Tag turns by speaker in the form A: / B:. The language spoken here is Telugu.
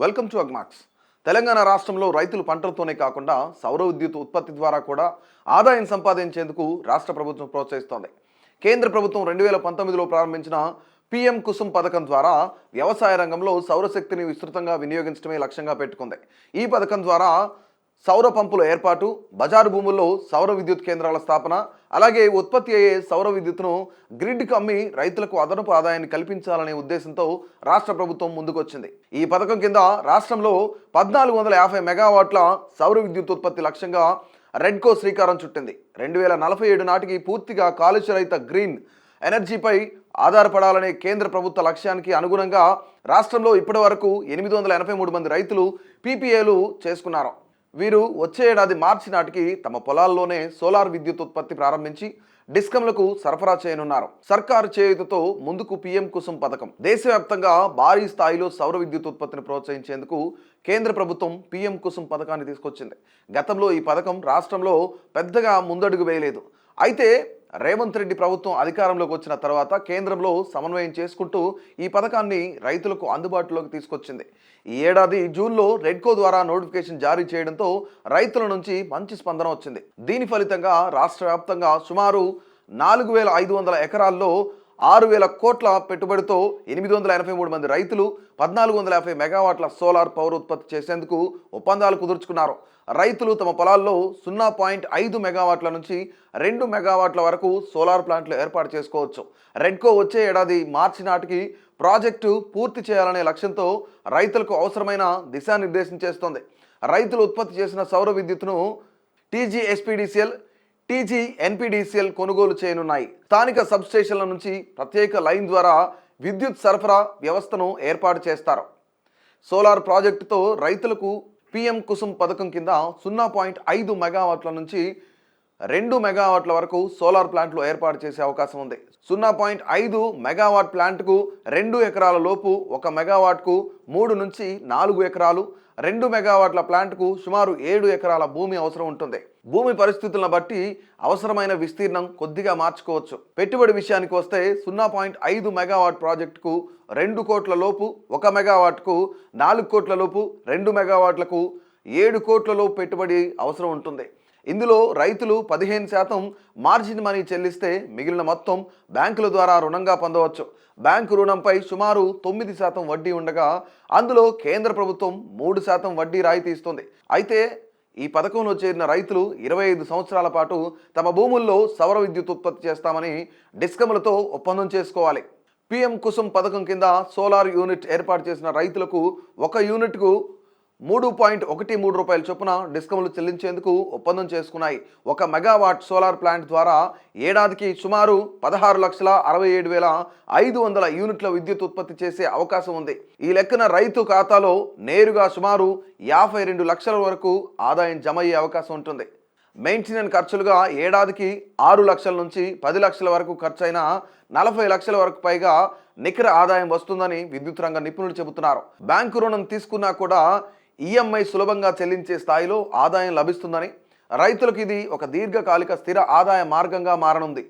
A: Welcome to Agmax. తెలంగాణ రాష్ట్రంలో రైతులు పంటలతోనే కాకుండా సౌర విద్యుత్ ఉత్పత్తి ద్వారా కూడా ఆదాయం సంపాదించేందుకు రాష్ట్ర ప్రభుత్వం ప్రోత్సహిస్తోంది. కేంద్ర ప్రభుత్వం 2019లో ప్రారంభించిన పీఎం కుసుమ్ పథకం ద్వారా వ్యవసాయ రంగంలో సౌరశక్తిని విస్తృతంగా వినియోగించడమే లక్ష్యంగా పెట్టుకుంది. ఈ పథకం ద్వారా సౌర పంపుల ఏర్పాటు, బజారు భూముల్లో సౌర విద్యుత్ కేంద్రాల స్థాపన, అలాగే ఉత్పత్తి అయ్యే సౌర విద్యుత్తును గ్రిడ్కి అమ్మి రైతులకు అదనపు ఆదాయాన్ని కల్పించాలనే ఉద్దేశంతో రాష్ట్ర ప్రభుత్వం ముందుకొచ్చింది. ఈ పథకం కింద రాష్ట్రంలో 1450 మెగావాట్ల సౌర విద్యుత్ ఉత్పత్తి లక్ష్యంగా రెడ్కో శ్రీకారం చుట్టింది. 2047 నాటికి పూర్తిగా కాలుష్యరహిత గ్రీన్ ఎనర్జీపై ఆధారపడాలనే కేంద్ర ప్రభుత్వ లక్ష్యానికి అనుగుణంగా రాష్ట్రంలో ఇప్పటి వరకు 883 మంది రైతులు పీపీఏలు చేసుకున్నారు. వీరు వచ్చే ఏడాది మార్చి నాటికి తమ పొలాల్లోనే సోలార్ విద్యుత్ ఉత్పత్తి ప్రారంభించి డిస్కంలకు సరఫరా చేయనున్నారు. సర్కారు చేయూతతో ముందుకు పీఎం కుసుమ్ పథకం. దేశవ్యాప్తంగా భారీ స్థాయిలో సౌర విద్యుత్ ఉత్పత్తిని ప్రోత్సహించేందుకు కేంద్ర ప్రభుత్వం పీఎం కుసుమ్ పథకాన్ని తీసుకొచ్చింది. గతంలో ఈ పథకం రాష్ట్రంలో పెద్దగా ముందడుగు వేయలేదు. అయితే రేవంత్ రెడ్డి ప్రభుత్వం అధికారంలోకి వచ్చిన తర్వాత కేంద్రంలో సమన్వయం చేసుకుంటూ ఈ పథకాన్ని రైతులకు అందుబాటులోకి తీసుకొచ్చింది. ఈ ఏడాది జూన్లో రెడ్కో ద్వారా నోటిఫికేషన్ జారీ చేయడంతో రైతుల నుంచి మంచి స్పందన వచ్చింది. దీని ఫలితంగా రాష్ట్ర వ్యాప్తంగా సుమారు 4500 ఎకరాల్లో 6000 కోట్ల పెట్టుబడితో 883 మంది రైతులు 1450 మెగావాట్ల సోలార్ పవర్ ఉత్పత్తి చేసేందుకు ఒప్పందాలు కుదుర్చుకున్నారు. రైతులు తమ పొలాల్లో 0.5 మెగావాట్ల నుంచి 2 మెగావాట్ల వరకు సోలార్ ప్లాంట్లు ఏర్పాటు చేసుకోవచ్చు. రెడ్కో వచ్చే ఏడాది మార్చి నాటికి ప్రాజెక్టు పూర్తి చేయాలనే లక్ష్యంతో రైతులకు అవసరమైన దిశానిర్దేశం చేస్తోంది. రైతులు ఉత్పత్తి చేసిన సౌర విద్యుత్తును టీజీఎస్పీడీసీఎల్, టీజీఎన్పీడీసీఎల్ కొనుగోలు చేయనున్నాయి. స్థానిక సబ్స్టేషన్ల నుంచి ప్రత్యేక లైన్ ద్వారా విద్యుత్ సరఫరా వ్యవస్థను ఏర్పాటు చేస్తారు. సోలార్ ప్రాజెక్టుతో రైతులకు పీఎం కుసుమ్ పథకం కింద 0.5 మెగావాట్ల నుంచి 2 మెగావాట్ల వరకు సోలార్ ప్లాంట్లు ఏర్పాటు చేసే అవకాశం ఉంది. 0.5 మెగావాట్ ప్లాంట్కు 2 ఎకరాల లోపు, 1 మెగావాట్కు 3 నుంచి 4 ఎకరాలు, 2 మెగావాట్ల ప్లాంట్కు సుమారు 7 ఎకరాల భూమి అవసరం ఉంటుంది. భూమి పరిస్థితులను బట్టి అవసరమైన విస్తీర్ణం కొద్దిగా మార్చుకోవచ్చు. పెట్టుబడి విషయానికి వస్తే 0.5 మెగావాట్ ప్రాజెక్టుకు 2 కోట్ల లోపు, 1 మెగావాట్కు 4 కోట్ల లోపు, 2 మెగావాట్లకు 7 కోట్ల లోపు పెట్టుబడి అవసరం ఉంటుంది. ఇందులో రైతులు 15% మార్జిన్ మనీ చెల్లిస్తే మిగిలిన మొత్తం బ్యాంకుల ద్వారా రుణంగా పొందవచ్చు. బ్యాంకు రుణంపై సుమారు 9% వడ్డీ ఉండగా అందులో కేంద్ర ప్రభుత్వం 3% వడ్డీ రాయితీ ఇస్తుంది. అయితే ఈ పథకంలో చేరిన రైతులు 25 సంవత్సరాల పాటు తమ భూముల్లో సౌర విద్యుత్ ఉత్పత్తి చేస్తామని డిస్కమ్లతో ఒప్పందం చేసుకోవాలి. పీఎం కుసుమ్ పథకం కింద సోలార్ యూనిట్ ఏర్పాటు చేసిన రైతులకు ఒక యూనిట్కు 3.13 రూపాయల చొప్పున డిస్కమ్లు చెల్లించేందుకు ఒప్పందం చేసుకున్నాయి. 1 మెగావాట్ సోలార్ ప్లాంట్ ద్వారా ఏడాదికి సుమారు 16,67,500 యూనిట్ల విద్యుత్ ఉత్పత్తి చేసే అవకాశం ఉంది. ఈ లెక్కన రైతు ఖాతాలో నేరుగా సుమారు 52 లక్షల వరకు ఆదాయం జమ అయ్యే అవకాశం ఉంటుంది. మెయింటెనెన్స్ ఖర్చులుగా ఏడాదికి 6 లక్షల నుంచి 10 లక్షల వరకు ఖర్చైన 40 లక్షల వరకు పైగా నికర ఆదాయం వస్తుందని విద్యుత్ రంగ నిపుణులు చెబుతున్నారు. బ్యాంకు రుణం తీసుకున్నా కూడా ఈఎంఐ సులభంగా చెల్లించే స్థాయిలో ఆదాయం లభిస్తుందని, రైతులకు ఇది ఒక దీర్ఘకాలిక స్థిర ఆదాయ మార్గంగా మారనుంది.